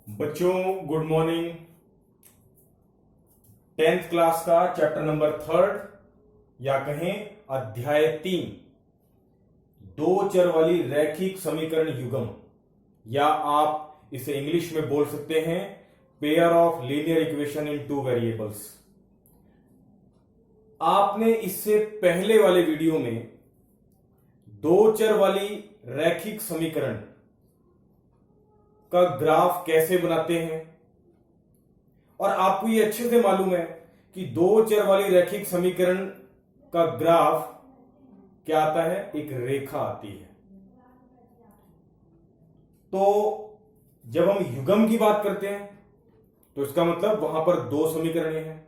बच्चों good morning. 10th class का chapter number 3 या कहें अध्याय 3 दो चर वाली रैखिक समीकरण युग्म, या आप इसे इंग्लिश में बोल सकते हैं pair of linear equation in two variables. आपने इससे पहले वाले वीडियो में दो चर वाली रैखिक समीकरण का ग्राफ कैसे बनाते हैं, और आपको यह अच्छे से मालूम है कि दो चर वाली रैखिक समीकरण का ग्राफ क्या आता है, एक रेखा आती है। तो जब हम युग्म की बात करते हैं तो इसका मतलब वहां पर दो समीकरण हैं,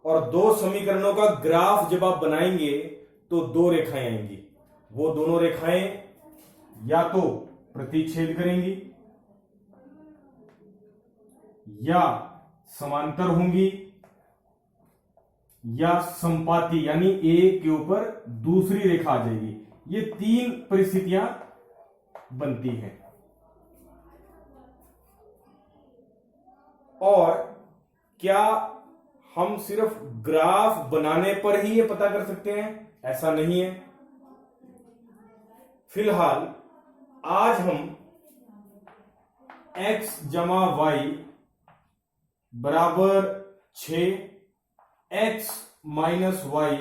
और दो समीकरणों का ग्राफ जब आप बनाएंगे तो दो रेखाएं आएंगी। वो दोनों रेखाएं या तो प्रतिच्छेद करेंगी या समांतर होंगी या संपाती, यानी एक के ऊपर दूसरी रेखा आ जाएगी। ये तीन परिस्थितियां बनती हैं। और क्या हम सिर्फ ग्राफ बनाने पर ही ये पता कर सकते हैं? ऐसा नहीं है। फिलहाल आज हम x जमा वाई बराबर 6, x माइनस वाई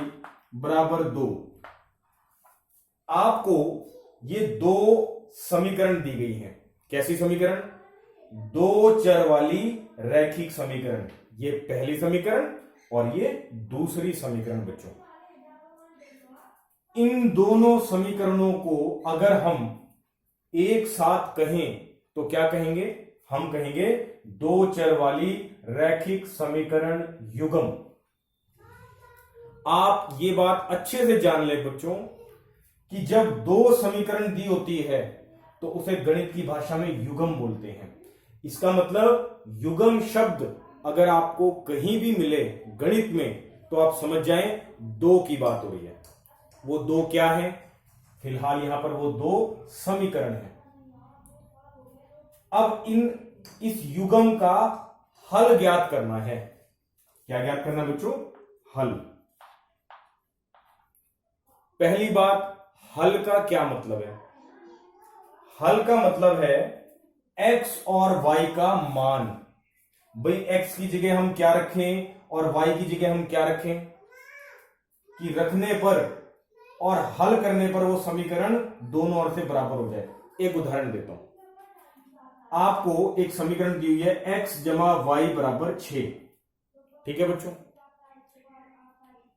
बराबर 2, आपको ये दो समीकरण दी गई हैं। कैसी समीकरण? दो चर वाली रैखिक समीकरण। ये पहली समीकरण और ये दूसरी समीकरण। बच्चों, इन दोनों समीकरणों को अगर हम एक साथ कहें तो क्या कहेंगे? हम कहेंगे दो चर वाली रैखिक समीकरण युग्म। आप ये बात अच्छे से जान लें बच्चों कि जब दो समीकरण दी होती है तो उसे गणित की भाषा में युग्म बोलते हैं। इसका मतलब युग्म शब्द अगर आपको कहीं भी मिले गणित में तो आप समझ जाएं दो की बात हो रही है। वो दो क्या है? फिलहाल यहां पर वो दो समीकरण हैं। अब इस युग्म का हल ज्ञात करना है। क्या ज्ञात करना बच्चों? हल। पहली बात, हल का क्या मतलब है? हल का मतलब है x और y का मान। भाई x की जगह हम क्या रखें और y की जगह हम क्या रखें कि रखने पर और हल करने पर वो समीकरण दोनों ओर से बराबर हो जाए। एक उदाहरण देता हूं। आपको एक समीकरण दी हुई है x जमा वाई बराबर 6। ठीक है बच्चों,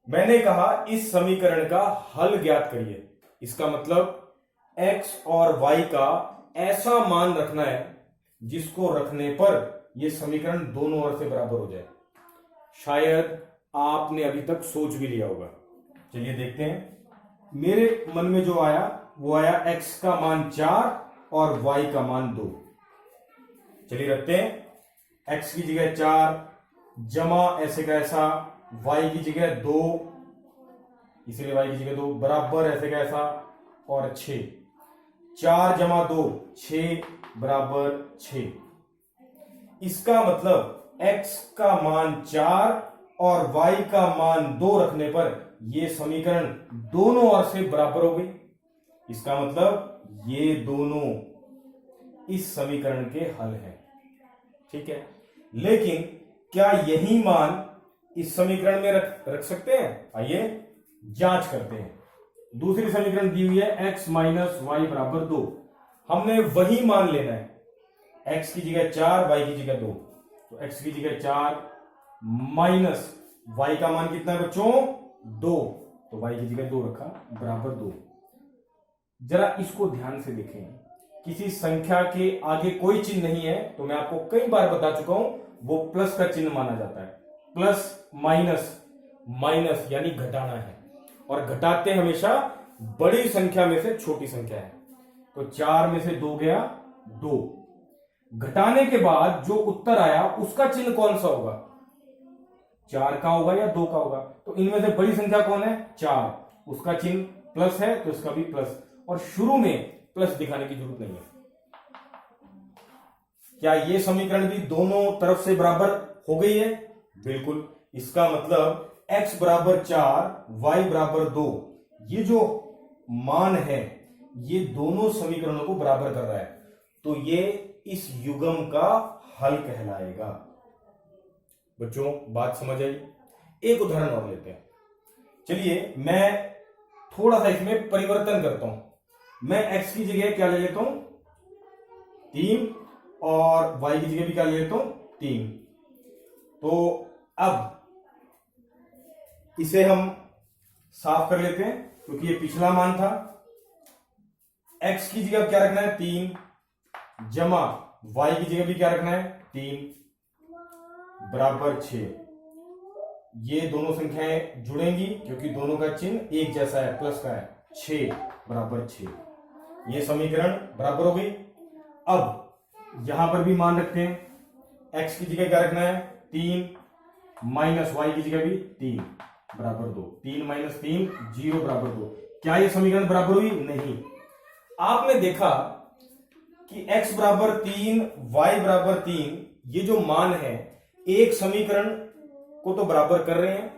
मैंने कहा इस समीकरण का हल ज्ञात करिए। इसका मतलब x और y का ऐसा मान रखना है जिसको रखने पर यह समीकरण दोनों ओर से बराबर हो जाए। शायद आपने अभी तक सोच भी लिया होगा। चलिए देखते हैं। मेरे मन में जो आया वो आया x का मान 4 और y का मान 2। चलिए रखते हैं। x की जगह 4 जमा ऐसे का ऐसा, y की जगह 2, इसीलिए y की जगह 2 बराबर ऐसे का ऐसा और 6। 4 जमा 2 6 बराबर 6। इसका मतलब x का मान 4 और y का मान 2 रखने पर यह समीकरण दोनों ओर से बराबर हो गई। इसका मतलब ये दोनों इस समीकरण के हल हैं। ठीक है, लेकिन क्या यही मान इस समीकरण में रख सकते हैं? आइए जांच करते हैं। दूसरी समीकरण दी हुई है x माइनस वाई बराबर 2। हमने वही मान लेना है। x की जगह 4, y की जगह 2। तो x की जगह 4 माइनस y का मान कितना है बच्चों? 2। तो y की जगह 2 रखा बराबर 2। जरा इसको ध्यान से देखें। किसी संख्या के आगे कोई चिन्ह नहीं है तो मैं आपको कई बार बता चुका हूं वो प्लस का चिन्ह माना जाता है। प्लस माइनस, माइनस यानी घटाना है, और घटाते हमेशा बड़ी संख्या में से छोटी संख्या है। तो 4 में से 2 गया 2। घटाने के बाद जो उत्तर आया उसका चिन्ह कौन सा होगा? 4 का होगा या 2 का होगा? तो इनमें से बड़ी संख्या कौन है? 4। उसका चिन्ह प्लस है तो इसका भी प्लस। और शुरू में प्लस दिखाने की जरूरत नहीं है। क्या ये समीकरण भी दोनों तरफ से बराबर हो गई है? बिल्कुल। इसका मतलब x बराबर 4 y बराबर 2, ये जो मान है ये दोनों समीकरणों को बराबर कर रहा है, तो ये इस युग्म का हल कहलाएगा। बच्चों बात समझ आई? एक उदाहरण और लेते हैं। चलिए मैं थोड़ा सा इसमें परिवर्तन करता हूं। मैं x की जगह क्या ले लेता हूं? 3 और y की जगह भी क्या ले लेता हूं? 3। तो अब इसे हम साफ कर लेते हैं क्योंकि ये पिछला मान था। x की जगह क्या रखना है? 3 जमा y की जगह भी क्या रखना है? 3 बराबर 6। ये दोनों संख्याएं जुड़ेंगी क्योंकि दोनों का चिन्ह एक जैसा है, प्लस का है। 6 बराबर 6, ये समीकरण बराबर हो गई। अब यहां पर भी मान रखते हैं। x की जगह क्या रखना है? 3 माइनस y की जगह भी 3 बराबर 2। 3 माइनस 3 0 बराबर 2। क्या ये समीकरण बराबर हुई? नहीं। आपने देखा कि x बराबर 3 y बराबर 3, ये जो मान है एक समीकरण को तो बराबर कर रहे हैं,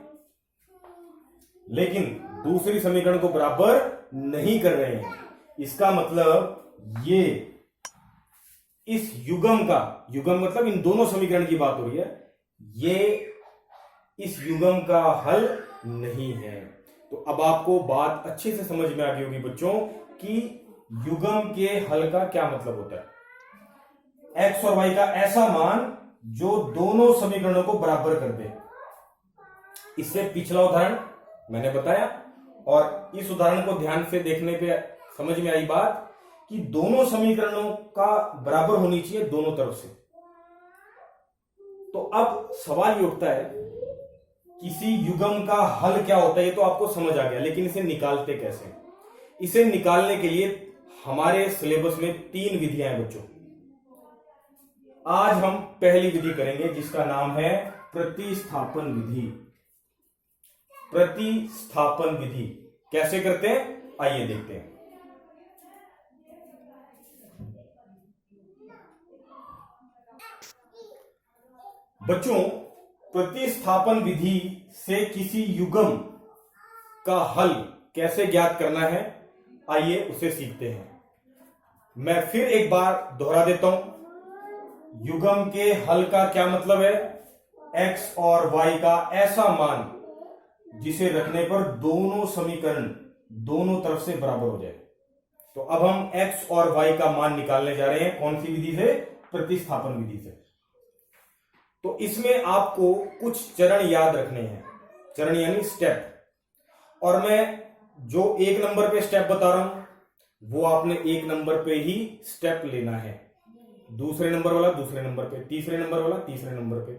लेकिन दूसरी समीकरण को बराबर नहीं कर रहे हैं। इसका मतलब ये इस युग्म का, युग्म मतलब इन दोनों समीकरण की बात हो रही है, ये इस युग्म का हल नहीं है। तो अब आपको बात अच्छे से समझ में आ गई होगी बच्चों कि युग्म के हल का क्या मतलब होता है। x और y का ऐसा मान जो दोनों समीकरणों को बराबर कर दे। इससे पिछला उदाहरण मैंने बताया, और इस उदाहरण को ध्यान से देखने पे समझ में आई बात कि दोनों समीकरणों का बराबर होनी चाहिए दोनों तरफ से। तो अब सवाल ये उठता है किसी युग्म का हल क्या होता है, ये तो आपको समझ आ गया, लेकिन इसे निकालते कैसे? इसे निकालने के लिए हमारे सिलेबस में 3 विधियां हैं बच्चों। आज हम पहली विधि करेंगे जिसका नाम है प्रतिस्थापन विधि। प्रतिस्थापन विधि कैसे करते हैं आइए देखते हैं। बच्चों प्रतिस्थापन विधि से किसी युग्म का हल कैसे ज्ञात करना है आइए उसे सीखते हैं। मैं फिर एक बार दोहरा देता हूं। युग्म के हल का क्या मतलब है? x और y का ऐसा मान जिसे रखने पर दोनों समीकरण दोनों तरफ से बराबर हो जाए। तो अब हम x और y का मान निकालने जा रहे हैं। कौन सी विधि से? प्रतिस्थापन विधि से। तो इसमें आपको कुछ चरण याद रखने हैं। चरण यानी स्टेप। और मैं जो 1 नंबर पे स्टेप बता रहा हूं वो आपने 1 नंबर पे ही स्टेप लेना है, दूसरे नंबर वाला दूसरे नंबर पे, तीसरे नंबर वाला तीसरे नंबर पे।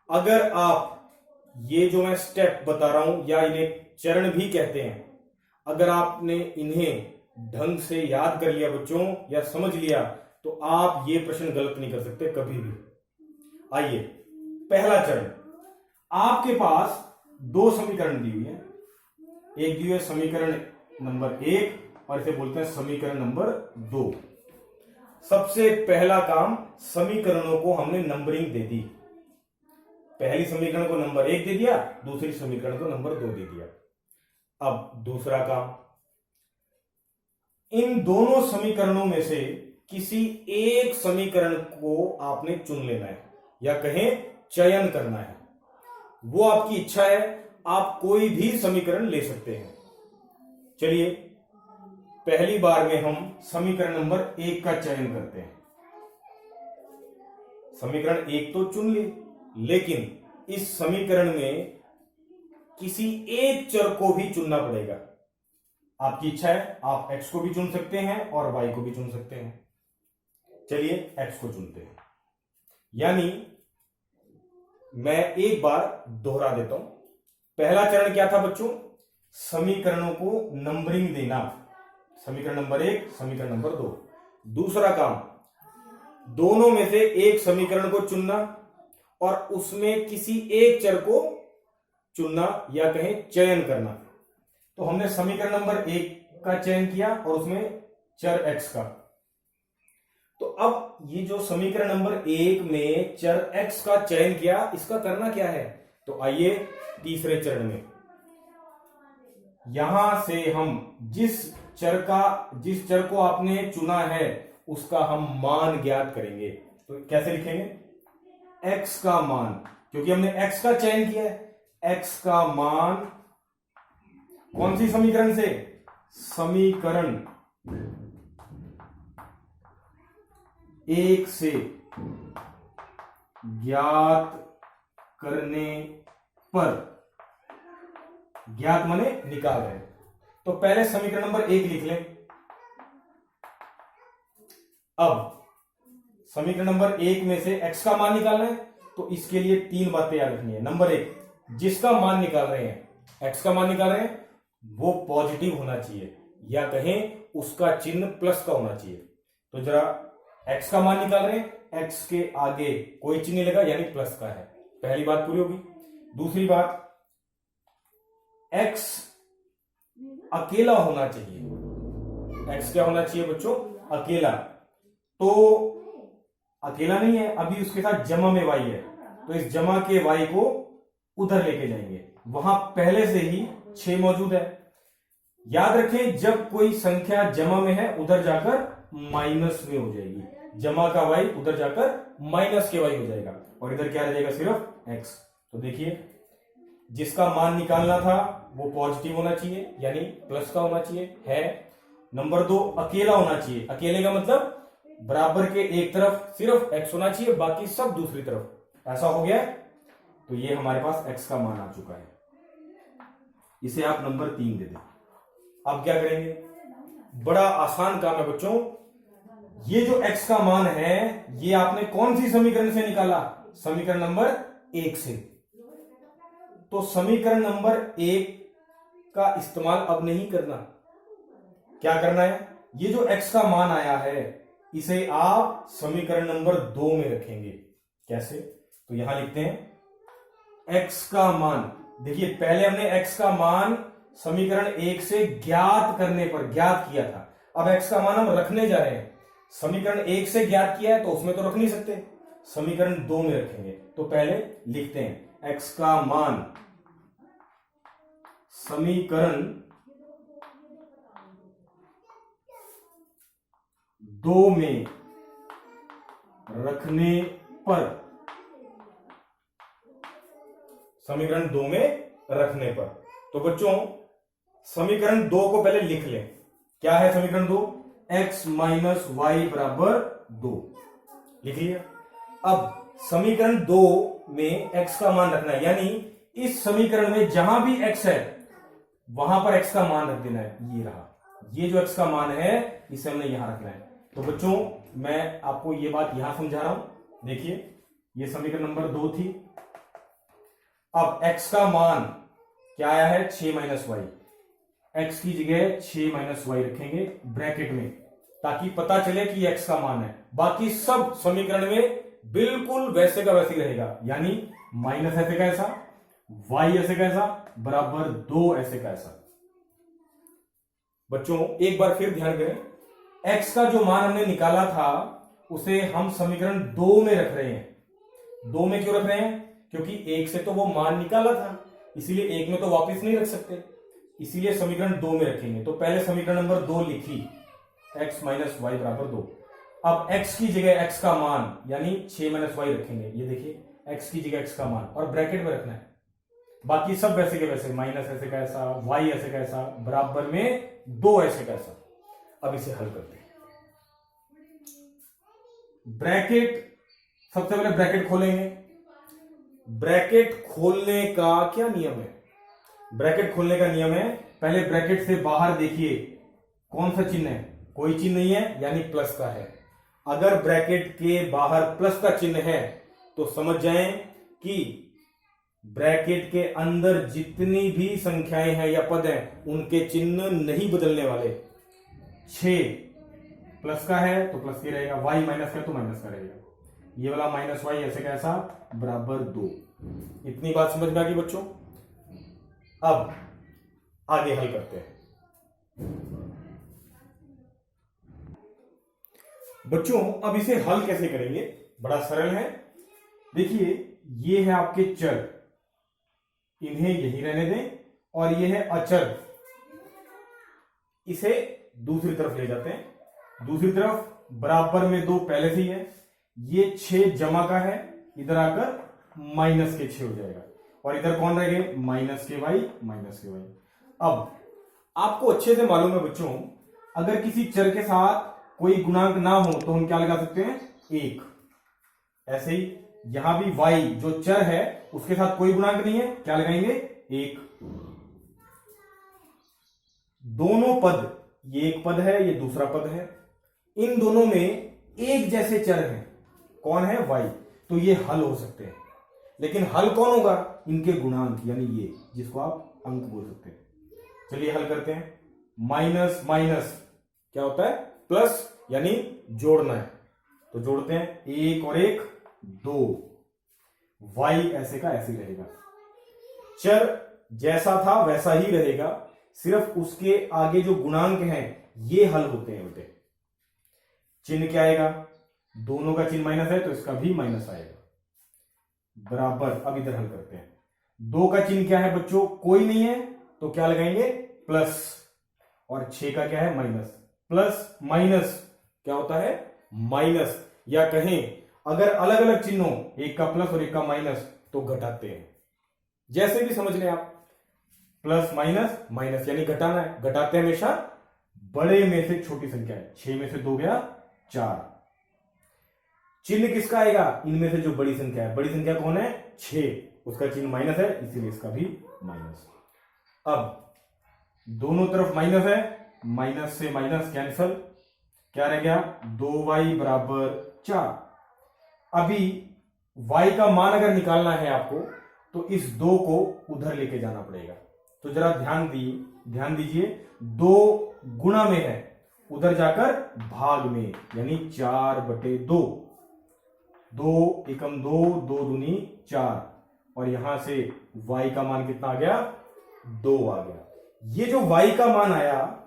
अगर आप ये जो मैं स्टेप बता रहा हूं या इन्हें चरण भी कहते हैं, अगर आपने इन्हें ढंग से याद कर लिया बच्चों या समझ लिया तो आप ये प्रश्न गलत नहीं कर सकते कभी भी। आइए पहला चरण, आपके पास 2 समीकरण दी हुई है। एक दी हुई है समीकरण नंबर 1 और इसे बोलते हैं समीकरण नंबर 2। सबसे पहला काम, समीकरणों को हमने नंबरिंग दे दी। पहली समीकरण को नंबर 1 दे दिया, दूसरी समीकरण को नंबर 2 दे दिया। अब दूसरा काम, इन दोनों समीकरणों में से किसी एक समीकरण को आपने चुन लेना है या कहें चयन करना है। वो आपकी इच्छा है, आप कोई भी समीकरण ले सकते हैं। चलिए पहली बार में हम समीकरण नंबर 1 का चयन करते हैं। समीकरण 1 तो चुन ली, लेकिन इस समीकरण में किसी एक चर को भी चुनना पड़ेगा। आपकी इच्छा है, आप x को भी चुन सकते हैं और y को भी चुन सकते हैं। चलिए x को चुनते हैं। यानी मैं एक बार दोहरा देता हूं। पहला चरण क्या था बच्चों? समीकरणों को नंबरिंग देना। समीकरण नंबर 1, समीकरण नंबर 2। दूसरा काम, दोनों में से एक समीकरण को चुनना और उसमें किसी एक चर को चुनना या कहें चयन करना। तो हमने समीकरण नंबर 1 का चयन किया और उसमें चर x का। तो अब ये जो समीकरण नंबर 1 में चर x का चयन किया, इसका करना क्या है? तो आइए तीसरे चरण में, यहां से हम जिस चर को आपने चुना है उसका हम मान ज्ञात करेंगे। तो कैसे लिखेंगे? x का मान, क्योंकि हमने x का चयन किया है, x का मान कौन सी समीकरण से? समीकरण 1 से ज्ञात करने पर, ज्ञात माने निकाल रहे हैं। तो पहले समीकरण नंबर 1 लिख लें। अब समीकरण नंबर 1 में से x का मान निकालना है, तो इसके लिए 3 बातें याद रखनी है। नंबर 1, जिसका मान निकाल रहे हैं, x का मान निकाल रहे हैं, वो पॉजिटिव होना चाहिए, या कहें उसका चिन्ह प्लस का होना चाहिए। तो जरा x का मान निकाल रहे हैं, x के आगे कोई चिन्ह लगा यानी प्लस का है, पहली बात पूरी होगी। दूसरी बात, x अकेला होना चाहिए। x क्या होना चाहिए बच्चों? अकेला। तो अकेला नहीं है, अभी उसके साथ जमा में y है, तो इस जमा के y को उधर लेके जाएंगे, वहां पहले से ही 6 मौजूद है। याद रखें, जब कोई संख्या जमा में है उधर जाकर माइनस में हो जाएगी, जमा का y उधर जाकर माइनस के y हो जाएगा, और इधर क्या रह जाएगा? सिर्फ x। तो देखिए, जिसका मान निकालना था वो पॉजिटिव होना चाहिए यानी प्लस का होना चाहिए है। नंबर 2, अकेला होना चाहिए। अकेले का मतलब बराबर के एक तरफ सिर्फ x होना चाहिए, बाकी सब दूसरी तरफ। ऐसा हो गया, तो ये हमारे पास x का मान आ चुका है, इसे आप नंबर 3 दे दें। अब क्या करेंगे? बड़ा आसान काम है बच्चों। ये जो x का मान है ये आपने कौन सी समीकरण से निकाला? समीकरण नंबर 1 से। तो समीकरण नंबर 1 का इस्तेमाल अब नहीं करना। क्या करना है? ये जो x का मान आया है इसे आप समीकरण नंबर 2 में रखेंगे। कैसे? तो यहां लिखते हैं x का मान। देखिए, पहले हमने x का मान समीकरण 1 से ज्ञात करने पर ज्ञात किया था, अब x का मान हम रखने जा रहे हैं। समीकरण 1 से ज्ञात किया है तो उसमें तो रख नहीं सकते, समीकरण 2 में रखेंगे। तो पहले लिखते हैं x का मान समीकरण 2 में रखने पर, समीकरण 2 में रखने पर। तो बच्चों, समीकरण 2 को पहले लिख लें। क्या है समीकरण 2? x माइनस वाई बराबर 2। लिख लिया। अब समीकरण 2 में x का मान रखना है, यानी इस समीकरण में जहां भी x है वहां पर x का मान रख देना है। ये रहा, ये जो x का मान है इसे हमने यहां रखना है। तो बच्चों, मैं आपको ये बात यहां समझा रहा हूं। देखिए, ये समीकरण नंबर 2 थी। अब x का मान क्या आया है? 6 माइनस वाई। x की जगह 6 माइनस वाई रखेंगे ब्रैकेट में, ताकि पता चले कि x का मान है। बाकी सब समीकरण में बिल्कुल वैसे का वैसे ही रहेगा, यानी माइनस ऐसे का ऐसा, y ऐसे का ऐसा, बराबर 2 ऐसे का ऐसा। बच्चों, एक बार फिर ध्यान करें, x का जो मान हमने निकाला था उसे हम समीकरण 2 में रख रहे हैं। 2 में क्यों रख रहे हैं? क्योंकि 1 से तो वो मान निकाला था, इसीलिए 1 में तो वापस नहीं रख सकते, इसीलिए समीकरण 2 में रखेंगे। तो पहले समीकरण नंबर 2 लिखी, x माइनस वाई बराबर 2। अब x की जगह x का मान यानी 6 माइनस वाई रखेंगे। ये देखिए, x की जगह x का मान, और ब्रैकेट में रखना है। बाकी सब वैसे के वैसे, माइनस ऐसे का ऐसा, y ऐसे का ऐसा, बराबर में 2 ऐसे का ऐसा। अब इसे हल करते हैं। ब्रैकेट, सबसे पहले ब्रैकेट खोलेंगे। ब्रैकेट खोलने का क्या नियम है? ब्रैकेट खोलने का नियम है, पहले ब्रैकेट से बाहर देखिए कौन सा चिन्ह है। कोई चिन्ह नहीं है, यानी प्लस का है। अगर ब्रैकेट के बाहर प्लस का चिन्ह है तो समझ जाएं कि ब्रैकेट के अंदर जितनी भी संख्याएं हैं या पद हैं उनके चिन्ह नहीं बदलने वाले। 6 प्लस का है तो प्लस ही रहेगा, y माइनस का तो माइनस का रहेगा। ये वाला माइनस वाई ऐसे कैसा, बराबर 2। इतनी बात समझ में आ गई बच्चों? अब आगे हल करते हैं। बच्चों अब इसे हल कैसे करेंगे, बड़ा सरल है। देखिए ये है आपके चर, इन्हें यही रहने दें, और ये है अचर, इसे दूसरी तरफ ले जाते हैं। दूसरी तरफ बराबर में 2 पहले से ही है, ये 6 जमा का है, इधर आकर माइनस के 6 हो जाएगा, और इधर कौन रह गए, माइनस के वाई, माइनस के वाई। अब आपको अच्छे से मालूम है बच्चों, अगर किसी चर के साथ कोई गुणांक ना हो तो हम क्या लगा सकते हैं, 1। ऐसे ही यहां भी y जो चर है उसके साथ कोई गुणांक नहीं है, क्या लगाएंगे, 1। दोनों पद, ये एक पद है, ये दूसरा पद है, इन दोनों में एक जैसे चर हैं, कौन है, y, तो ये हल हो सकते हैं। लेकिन हल कौन होगा, इनके गुणांक, यानी ये जिसको आप अंक बोल सकते हैं। चलिए हल करते हैं। माइनस माइनस क्या होता है, प्लस, यानी जोड़ना है, तो जोड़ते हैं, 1 और 1 2, y ऐसे का ऐसे ही रहेगा, चर जैसा था वैसा ही रहेगा, सिर्फ उसके आगे जो गुणांक हैं ये हल होते हैं बेटे। चिन्ह क्या आएगा, दोनों का चिन्ह माइनस है तो इसका भी माइनस आएगा, बराबर। अब इधर हल करते हैं। 2 का चिन्ह क्या है बच्चों, कोई नहीं है, तो क्या लगाएंगे, प्लस, और 6 का क्या है, माइनस। प्लस माइनस क्या होता है, माइनस, या कहें अगर अलग अलग चिन्हों, एक का प्लस और एक का माइनस, तो घटाते हैं, जैसे भी समझ लें आप। प्लस माइनस माइनस यानी घटाना है, घटाते हैं हमेशा बड़े में से छोटी संख्या है। 6 में से 2 गया 4। चिन्ह किसका आएगा, इनमें से जो बड़ी संख्या है, बड़ी संख्या कौन है, 6, उसका चिन्ह माइनस है, इसीलिए इसका भी माइनस। अब दोनों तरफ माइनस है, माइनस से माइनस कैंसल, क्या रह गया, 2y बराबर 4। अभी y का मान अगर निकालना है आपको तो इस 2 को उधर लेके जाना पड़ेगा, तो जरा ध्यान दीजिए, 2 गुणा में है, उधर जाकर भाग में, यानी 4/2, 2 एकम 2, 2 दूनी 4, और यहां से y का मान कितना आ गया, 2 आ गया। ये जो y का मान आया,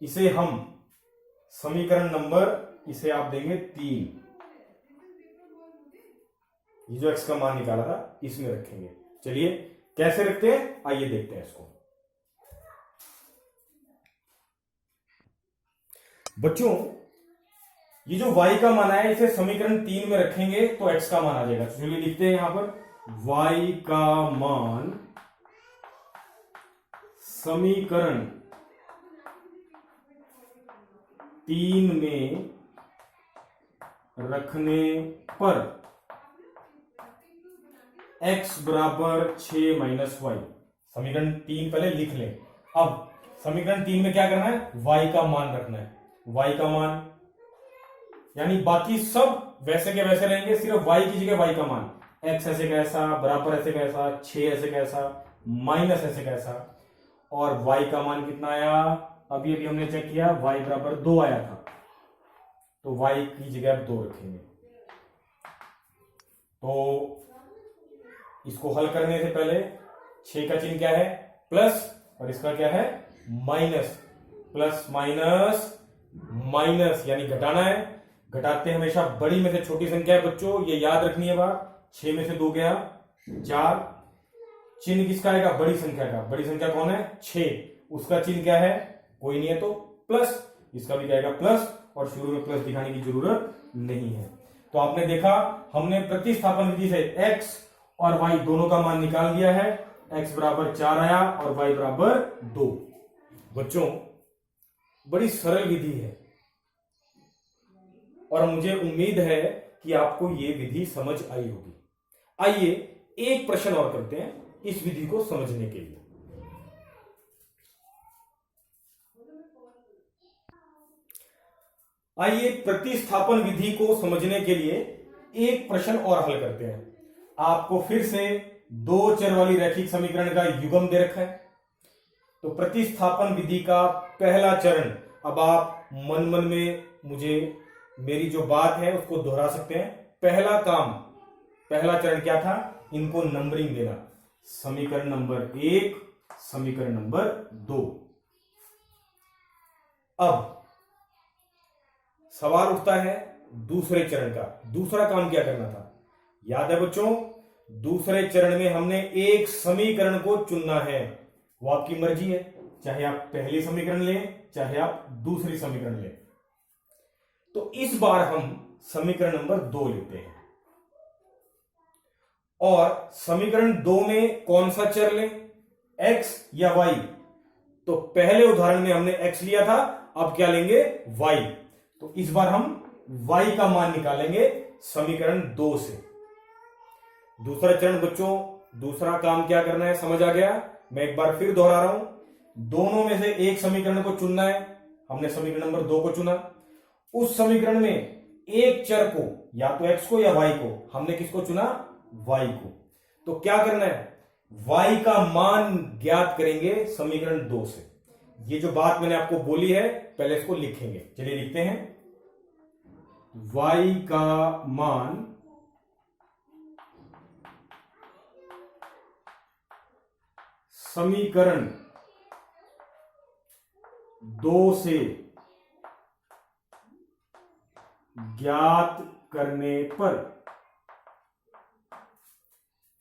इसे हम समीकरण नंबर, इसे आप देंगे 3, ये जो x का मान निकाला था इसमें रखेंगे। चलिए कैसे रखते हैं, आइए देखते हैं इसको। बच्चों ये जो y का मान आया, इसे समीकरण 3 में रखेंगे तो x का मान आ जाएगा। चलिए लिखते हैं यहां पर, y का मान समीकरण 3 में रखने पर x बराबर 6 माइनस वाई। समीकरण 3 पहले लिख लें। अब समीकरण 3 में क्या करना है, y का मान रखना है, y का मान, यानी बाकी सब वैसे के वैसे रहेंगे, सिर्फ y की जगह y का मान, x ऐसे कैसा, बराबर ऐसे कैसा, 6 ऐसे कैसा, माइनस ऐसे कैसा, और y का मान कितना आया, अभी अभी हमने चेक किया, y बराबर 2 आया था, तो y की जगह 2 रखेंगे। तो इसको हल करने से पहले 6 का चिन्ह क्या है, प्लस, और इसका क्या है, माइनस। प्लस माइनस माइनस यानी घटाना है, घटाते हमेशा बड़ी में से छोटी संख्या है बच्चों, ये याद रखनी है बात। 6 में से 2 गया 4, चिन्ह किसका आएगा, बड़ी संख्या का, बड़ी संख्या कौन है, 6, उसका चिन्ह क्या है, कोई नहीं है तो प्लस, इसका भी जाएगा प्लस, और शुरू में प्लस दिखाने की जरूरत नहीं है। तो आपने देखा, हमने प्रतिस्थापन विधि से x और y दोनों का मान निकाल दिया है, x बराबर 4 आया और y बराबर 2। बच्चों बड़ी सरल विधि है, और मुझे उम्मीद है कि आपको ये विधि समझ आई होगी। आइए एक प्रश्न और करते हैं इस विधि को समझने के लिए। आइए प्रतिस्थापन विधि को समझने के लिए एक प्रश्न और हल करते हैं। आपको फिर से 2 चर वाली रैखिक समीकरण का युग्म दे रखा है, तो प्रतिस्थापन विधि का पहला चरण, अब आप मन मन में मुझे मेरी जो बात है उसको दोहरा सकते हैं। पहला काम, पहला चरण क्या था, इनको नंबरिंग देना, समीकरण नंबर 1, समीकरण नंबर 2। अब सवाल उठता है दूसरे चरण का। दूसरा काम क्या करना था, याद है बच्चों, दूसरे चरण में हमने एक समीकरण को चुनना है। वो आपकी मर्जी है, चाहे आप पहली समीकरण लें चाहे आप दूसरी समीकरण लें। तो इस बार हम समीकरण नंबर 2 लेते हैं और समीकरण 2 में कौन सा चर लें, x या y। तो पहले उदाहरण में हमने x लिया था, अब क्या लेंगे, y। तो इस बार हम y का मान निकालेंगे समीकरण 2 से। दूसरा चरण बच्चों, दूसरा काम क्या करना है, समझ आ गया। मैं एक बार फिर दोहरा रहा हूं, दोनों में से एक समीकरण को चुनना है। हमने समीकरण नंबर 2 को चुना, उस समीकरण में एक चर को, या तो x को या y को, हमने किसको चुना, y को। तो क्या करना है, y का मान ज्ञात करेंगे समीकरण 2 से। ये जो बात मैंने आपको बोली है, पहले इसको लिखेंगे। चलिए लिखते हैं, y का मान समीकरण 2 से ज्ञात करने पर,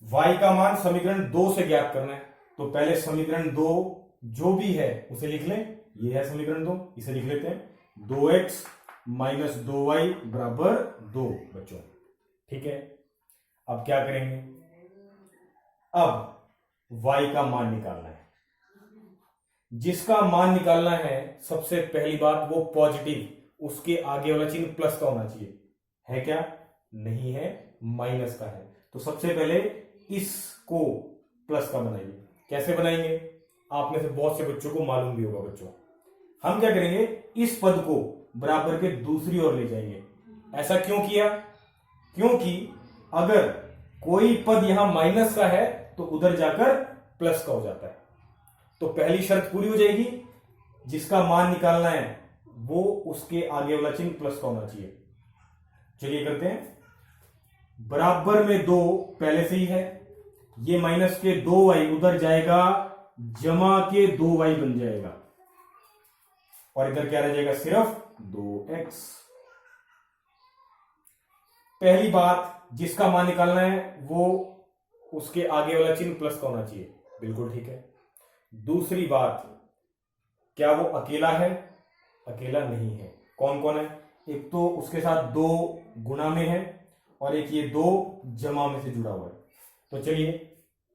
y का मान समीकरण 2 से ज्ञात करना है। तो पहले समीकरण 2 जो भी है उसे लिख लें। ये है समीकरण 2, इसे लिख लेते हैं, 2x माइनस 2y बराबर 2 बच्चों। ठीक है, अब क्या करेंगे, अब y का मान निकालना है। जिसका मान निकालना है, सबसे पहली बात वो पॉजिटिव, उसके आगे वाला चिन्ह प्लस का होना चाहिए। है क्या, नहीं है, माइनस का है। तो सबसे पहले इसको प्लस का बनाइए। कैसे बनाएंगे, आप में से बहुत से बच्चों को मालूम भी होगा बच्चों। हम क्या करेंगे, इस पद को बराबर के दूसरी ओर ले जाएंगे। ऐसा क्यों किया, क्योंकि अगर कोई पद यहां माइनस का है तो उधर जाकर प्लस का हो जाता है। तो पहली शर्त पूरी हो जाएगी, जिसका मान निकालना है वो उसके आगे वाला चिन्ह प्लस का होना चाहिए। चलिए करते हैं, बराबर में 2 पहले से ही है, ये माइनस के 2y उधर जाएगा, जमा के 2y बन जाएगा, और इधर क्या रह जाएगा, सिर्फ 2x। पहली बात, जिसका मान निकालना है वो उसके आगे वाला चिन्ह प्लस का होना चाहिए, बिल्कुल ठीक है। दूसरी बात, क्या वो अकेला है, अकेला नहीं है। कौन कौन है, एक तो उसके साथ 2 गुणा में है और एक ये 2 जमा में से जुड़ा हुआ है। तो चलिए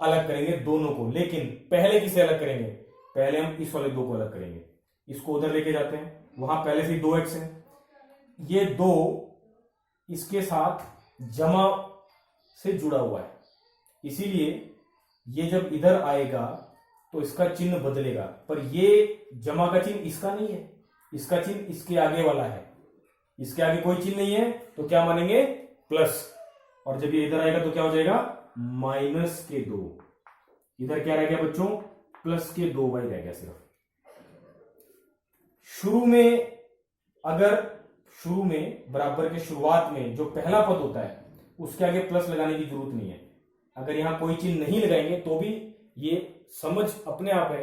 अलग करेंगे दोनों को, लेकिन पहले किसे अलग करेंगे, पहले हम इस वाले 2 को अलग करेंगे। इसको उधर लेके जाते हैं, वहां पहले से 2x है, ये 2 इसके साथ जमा से जुड़ा हुआ है, इसीलिए ये जब इधर आएगा तो इसका चिन्ह बदलेगा, पर ये जमा का चिन्ह इसका नहीं है, इसका चिन्ह इसके आगे वाला है। इसके आगे कोई चिन्ह नहीं है तो क्या मानेंगे, प्लस। और जब ये इधर आएगा तो क्या हो जाएगा, माइनस के 2। इधर क्या रह गया बच्चों, प्लस के 2y रह गया सिर्फ। शुरू में बराबर के शुरुआत में जो पहला पद होता है उसके आगे प्लस लगाने की जरूरत नहीं है। अगर यहां कोई चिन्ह नहीं लगाएंगे तो भी ये समझ अपने आप है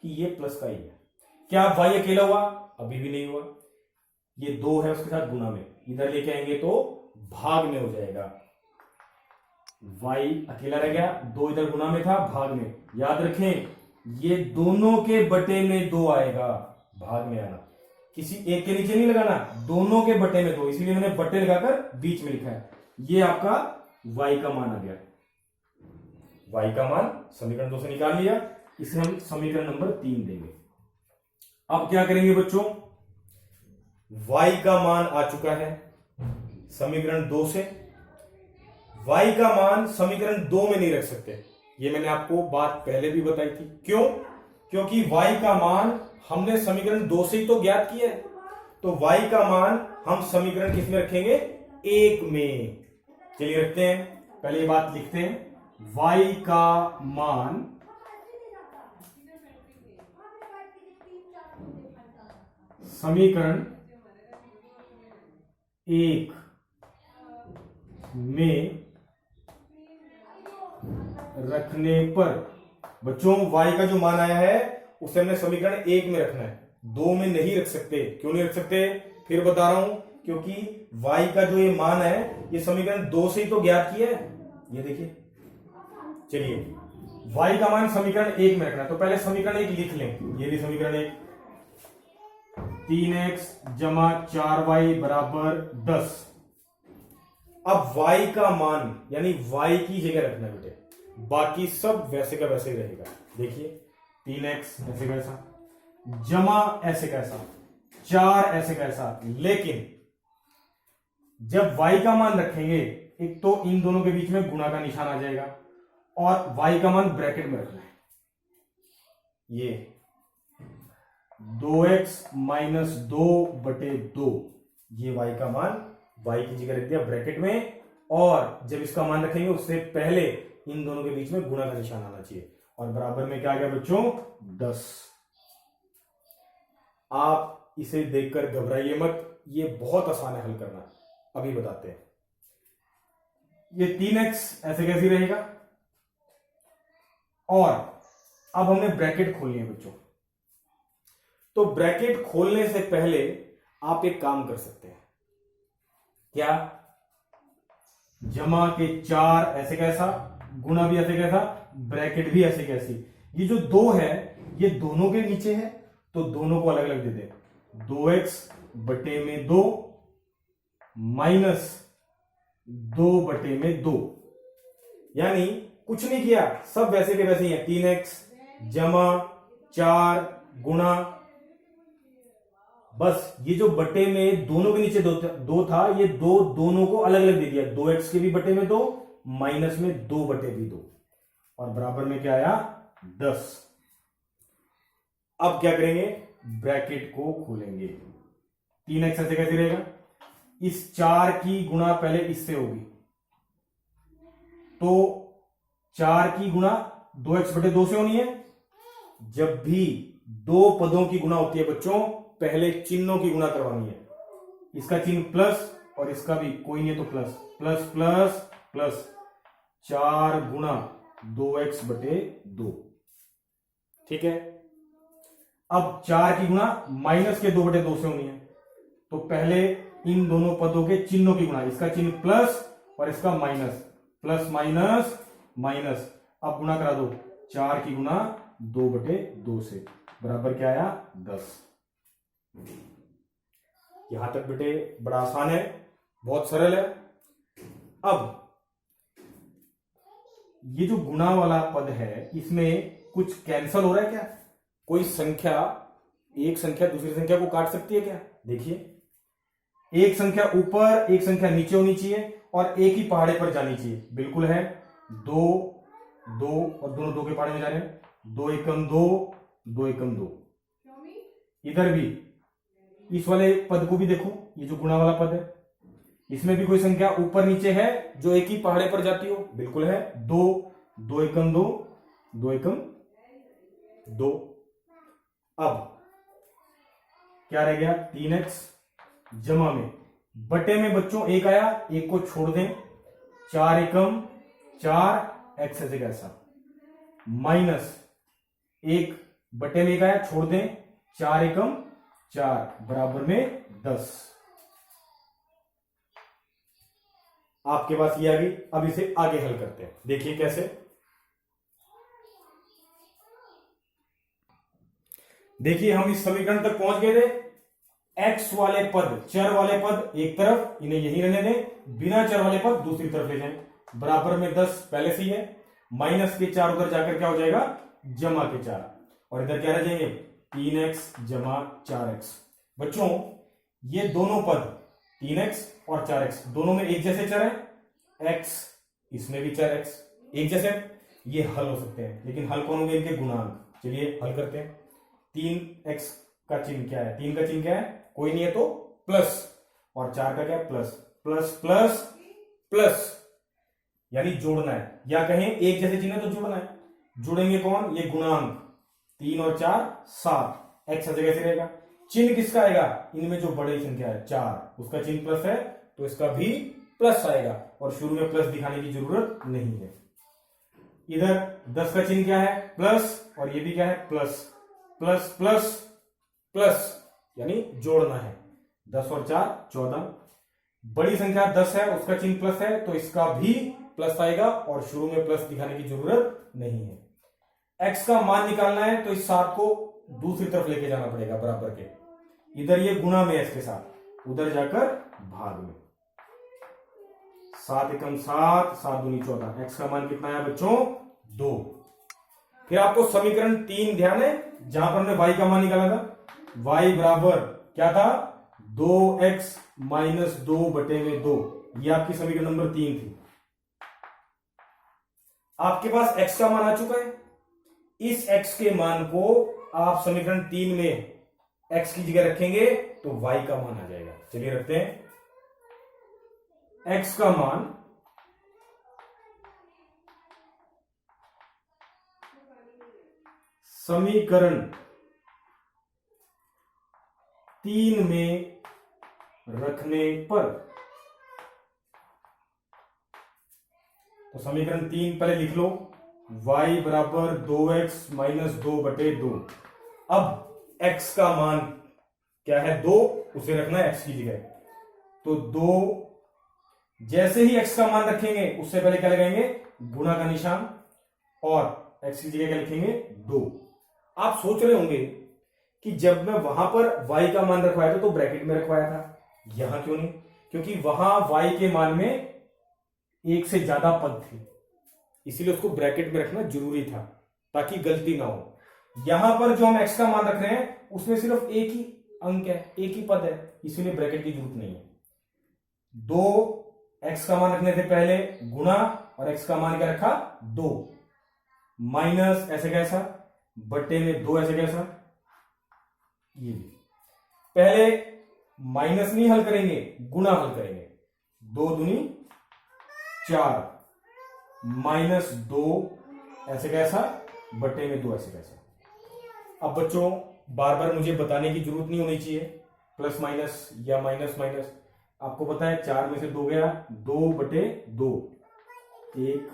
कि ये प्लस का ही है। क्या y अकेला हुआ, अभी भी नहीं हुआ। ये 2 है उसके साथ गुना में, इधर लेके आएंगे तो भाग में हो जाएगा। y अकेला रह गया, 2 इधर गुना में था, भाग में। याद रखें, ये दोनों के बटे में 2 आएगा, भाग में आना, किसी एक के नीचे नहीं लगाना, दोनों के बटे में 2, इसीलिए मैंने बटे लगाकर बीच में लिखा है। ये आपका y का मान आ गया। y का मान समीकरण 2 से निकाल लिया, इसे हम समीकरण नंबर 3 देंगे। अब क्या करेंगे बच्चों, y का मान आ चुका है समीकरण 2 से। y का मान समीकरण 2 में नहीं रख सकते, ये मैंने आपको बात पहले भी बताई थी। क्यों, क्योंकि y का मान हमने समीकरण 2 से ही तो ज्ञात किया है। तो y का मान हम समीकरण किस में रखेंगे, 1 में। चलिए रखते हैं, पहले ये बात लिखते हैं, y का मान समीकरण 1 में रखने पर, बच्चों y का जो मान आया है उसे हमने समीकरण 1 में रखना है, 2 में नहीं रख सकते। क्यों नहीं रख सकते, फिर बता रहा हूं, क्योंकि y का जो ये मान है ये समीकरण 2 से ही तो ज्ञात किया है। ये देखिए, चलिए y का मान समीकरण 1 में रखना, तो पहले समीकरण 1 लिख लें। ये भी समीकरण 1, 3x जमा 4y बराबर 10। अब y का मान यानी y की जगह रखना बेटे, बाकी सब वैसे का वैसे ही रहेगा। देखिए 3x ऐसे कैसा, जमा ऐसे कैसा, 4 ऐसे कैसा, लेकिन जब y का मान रखेंगे एक तो इन दोनों के बीच में गुणा का निशान आ जाएगा और y का मान ब्रैकेट में रखना है। ये 2x माइनस 2/2, ये y का मान y की जगह रख दिया ब्रैकेट में, और जब इसका मान रखेंगे उससे पहले इन दोनों के बीच में गुणा का निशान आना चाहिए, और बराबर में क्या आ गया बच्चों 10। आप इसे देखकर घबराइए मत, ये बहुत आसान है हल करना, अभी बताते हैं। ये 3x ऐसे कैसे रहेगा, और अब हमने ब्रैकेट खोलनी है बच्चों। तो ब्रैकेट खोलने से पहले आप एक काम कर सकते हैं, क्या, जमा के 4 ऐसे कैसा, गुणा भी ऐसे कैसा, ब्रैकेट भी ऐसे कैसी। ये जो 2 है ये दोनों के नीचे है, तो दोनों को अलग अलग दे दे, 2x/2 माइनस 2/2, यानी कुछ नहीं किया, सब वैसे के वैसे ही है। 3x जमा 4 गुणा, बस ये जो बटे में दोनों के नीचे 2 था, ये 2 दोनों को अलग अलग दे दिया, 2x के भी बटे में 2 माइनस में 2/2, और बराबर में क्या आया 10। अब क्या करेंगे, ब्रैकेट को खोलेंगे। 3x ऐसे कैसे रहेगा, इस 4 की गुणा पहले इससे होगी, तो 4 की गुणा 2x/2 से होनी है। जब भी दो पदों की गुणा होती है बच्चों, पहले चिन्हों की गुणा करवानी है। इसका चिन्ह प्लस और इसका भी, कोई नहीं है तो प्लस, प्लस प्लस प्लस, 4 गुणा 2x/2, ठीक है। अब 4 की गुणा माइनस के 2/2 से होनी है, तो पहले इन दोनों पदों के चिन्हों की गुणा, इसका चिन्ह प्लस और इसका माइनस, प्लस माइनस माइनस, अब गुणा करा दो, 4 की गुणा 2/2 से, बराबर क्या आया 10। यहां तक बेटे बड़ा आसान है, बहुत सरल है। अब ये जो गुणा वाला पद है इसमें कुछ कैंसल हो रहा है क्या, कोई संख्या, एक संख्या दूसरी संख्या को काट सकती है क्या, देखिए एक संख्या ऊपर एक संख्या नीचे होनी चाहिए और एक ही पहाड़े पर जानी चाहिए, बिल्कुल है। 2 2 और दोनों 2 के पहाड़े में जा रहे हैं, 2 एकम 2, 2 एकम 2। इधर भी इस वाले पद को भी देखो, ये जो गुणा वाला पद है इसमें भी कोई संख्या ऊपर नीचे है जो एक ही पहाड़े पर जाती हो, बिल्कुल है। 2 2 एकम 2, 2 एकम 2। अब क्या रह गया, 3x जमा में बटे में बच्चों 1 आया, 1 को छोड़ दें, 4 एकम 4, x ऐसे कैसा, माइनस 1 बटे में 1 आया, छोड़ दें, 4 एकम 4, बराबर में 10। आपके पास ये आ गई। अब इसे आगे हल करते हैं, देखिए कैसे। देखिए हम इस समीकरण तक पहुंच गए थे। x वाले पद, चर वाले पद एक तरफ, इन्हें यहीं रहने दें, बिना चर वाले पद दूसरी तरफ ले जाएं, बराबर में 10 पहले से ही है, माइनस के 4 उधर जाकर क्या हो जाएगा, जमा के 4, और इधर क्या रह जाएंगे, 3x जमा 4x। बच्चों ये दोनों पद 3x और 4x दोनों में एक जैसे चर है, x इसमें भी चर x एक जैसे, ये हल हो सकते हैं, लेकिन हल कौन होंगे, इनके गुणांक। चलिए हल करते हैं। 3x का चिन्ह क्या है, 3 का चिन्ह क्या है, कोई नहीं है तो प्लस, और 4 का क्या है, प्लस, प्लस प्लस प्लस, यानी जोड़ना है, या कहें एक जैसे चिन्ह है तो जोड़ना है। जुड़ेंगे कौन, ये गुणांक, 3 और 4 7, x ऐसे कैसे रहेगा, चिन्ह किसका आएगा, इनमें जो बड़ी संख्या है 4 उसका चिन्ह प्लस है तो इसका भी प्लस आएगा, और शुरू में प्लस दिखाने की जरूरत नहीं है। इधर 10 का चिन्ह क्या है, प्लस, और ये भी क्या है, प्लस, प्लस प्लस प्लस, यानी जोड़ना है। 10 और 4 14। बड़ी संख्या 10 है, उसका चिन्ह प्लस है, तो इसका भी प्लस आएगा और शुरू में प्लस दिखाने की जरूरत नहीं है। x का मान निकालना है तो इस 7 को दूसरी तरफ लेके जाना पड़ेगा बराबर के। इधर ये गुणा में x के साथ, उधर जाकर भाग में। 7 एकम 7, 7 दूनी 14। x का मान कितना है बच्चों? 2। फिर आपको समीकरण 3 ध्यान है, जहां पर हमने y का मान निकाला था। y बराबर क्या था? 2x minus 2/2। ये आपकी समीकरण नंबर 3 थी। आपके पास x का मान आ चुका है। इस x के मान को आप समीकरण 3 में x की जगह रखेंगे तो y का मान आ जाएगा। चलिए रखते हैं। x का मान समीकरण 3 में रखने पर, तो समीकरण 3 पहले लिख लो, y बराबर 2x माइनस 2/2। अब x का मान क्या है? 2, उसे रखना है x की जगह। तो 2, जैसे ही x का मान रखेंगे उससे पहले क्या लगाएंगे? गुणा का निशान, और x की जगह क्या लिखेंगे? 2। आप सोच रहे होंगे कि जब मैं वहां पर y का मान रखवाया था तो ब्रैकेट में रखवाया था, यहां क्यों नहीं? क्योंकि वहां y के मान में एक से ज्यादा पद थे, इसीलिए उसको ब्रैकेट में रखना जरूरी था ताकि गलती ना हो। यहां पर जो हम x का मान रख रहे हैं उसमें सिर्फ एक ही अंक है, एक ही पद है, इसीलिए ब्रैकेट की जरूरत नहीं है। 2 x का मान रखने थे पहले, गुणा, और x का मान क्या रखा? 2, माइनस ऐसे कैसा, बट्टे में 2 ऐसे कैसा। ये भी पहले माइनस नहीं हल करेंगे, गुणा हल करेंगे। 2 दूनी 4, माइनस 2 ऐसे कैसा, बटे में 2 ऐसे कैसा। अब बच्चों बार बार मुझे बताने की जरूरत नहीं होनी चाहिए, प्लस माइनस या माइनस माइनस। आपको पता है 4 में से 2 गया, 2/2, 1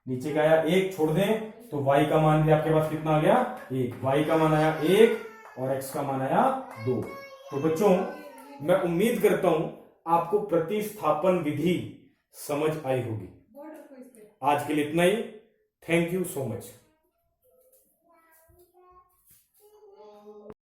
नीचे का आया, 1 छोड़ दें तो y का मान भी आपके पास कितना आ गया? 1। y का मान आया 1 और x का मान आया 2। तो बच्चों मैं उम्मीद करता हूं आपको प्रतिस्थापन विधि समझ आई होगी। आज के लिए इतना ही। Thank you so much.